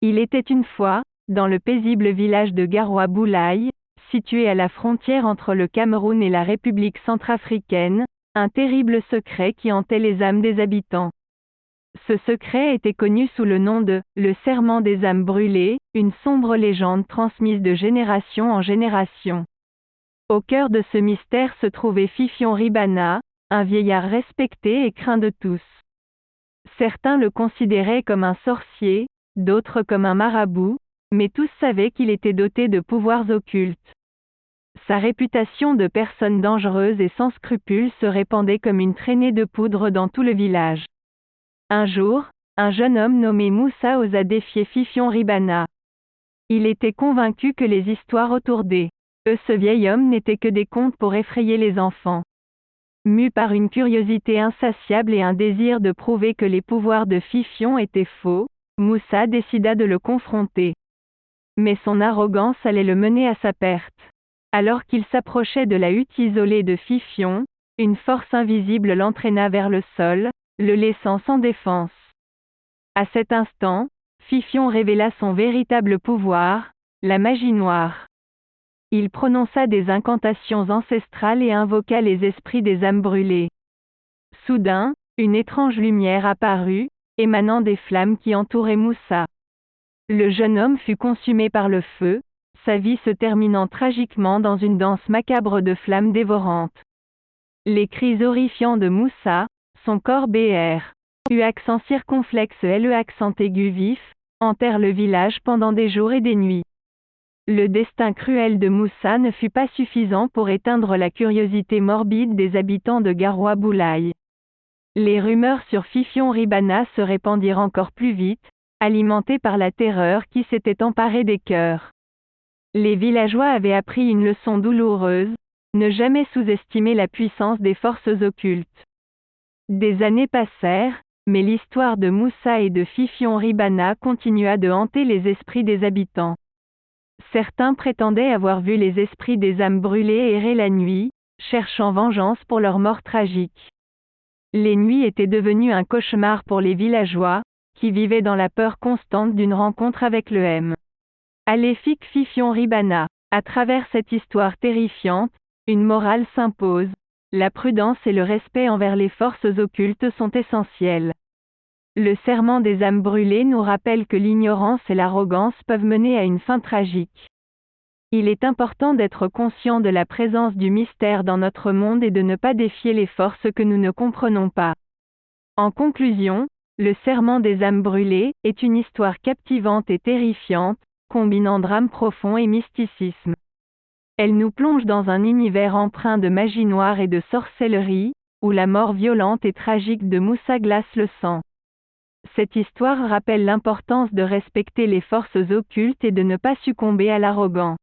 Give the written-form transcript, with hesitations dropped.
Il était une fois, dans le paisible village de Garoua Boulaye, situé à la frontière entre le Cameroun et la République centrafricaine, un terrible secret qui hantait les âmes des habitants. Ce secret était connu sous le nom de « le serment des âmes brûlées », une sombre légende transmise de génération en génération. Au cœur de ce mystère se trouvait Fifion Ribana, un vieillard respecté et craint de tous. Certains le considéraient comme un sorcier, d'autres comme un marabout, mais tous savaient qu'il était doté de pouvoirs occultes. Sa réputation de personne dangereuse et sans scrupules se répandait comme une traînée de poudre dans tout le village. Un jour, un jeune homme nommé Moussa osa défier Fifion Ribana. Il était convaincu que les histoires autour ce vieil homme n'étaient que des contes pour effrayer les enfants. Mu par une curiosité insatiable et un désir de prouver que les pouvoirs de Fifion étaient faux, Moussa décida de le confronter. Mais son arrogance allait le mener à sa perte. Alors qu'il s'approchait de la hutte isolée de Fifion, une force invisible l'entraîna vers le sol, le laissant sans défense. À cet instant, Fifion révéla son véritable pouvoir, la magie noire. Il prononça des incantations ancestrales et invoqua les esprits des âmes brûlées. Soudain, une étrange lumière apparut, émanant des flammes qui entouraient Moussa. Le jeune homme fut consumé par le feu, sa vie se terminant tragiquement dans une danse macabre de flammes dévorantes. Les cris horrifiants de Moussa, son corps BR, U accent circonflexe LE accent aigu vif, hantèrent le village pendant des jours et des nuits. Le destin cruel de Moussa ne fut pas suffisant pour éteindre la curiosité morbide des habitants de Garoua Boulaye. Les rumeurs sur Fifion Ribana se répandirent encore plus vite, alimentées par la terreur qui s'était emparée des cœurs. Les villageois avaient appris une leçon douloureuse, ne jamais sous-estimer la puissance des forces occultes. Des années passèrent, mais l'histoire de Moussa et de Fifion Ribana continua de hanter les esprits des habitants. Certains prétendaient avoir vu les esprits des âmes brûlées errer la nuit, cherchant vengeance pour leur mort tragique. Les nuits étaient devenues un cauchemar pour les villageois, qui vivaient dans la peur constante d'une rencontre avec le maléfique Fifion Ribana. À travers cette histoire terrifiante, une morale s'impose. La prudence et le respect envers les forces occultes sont essentiels. Le serment des âmes brûlées nous rappelle que l'ignorance et l'arrogance peuvent mener à une fin tragique. Il est important d'être conscient de la présence du mystère dans notre monde et de ne pas défier les forces que nous ne comprenons pas. En conclusion, le serment des âmes brûlées est une histoire captivante et terrifiante, combinant drame profond et mysticisme. Elle nous plonge dans un univers empreint de magie noire et de sorcellerie, où la mort violente et tragique de Moussa glace le sang. Cette histoire rappelle l'importance de respecter les forces occultes et de ne pas succomber à l'arrogance.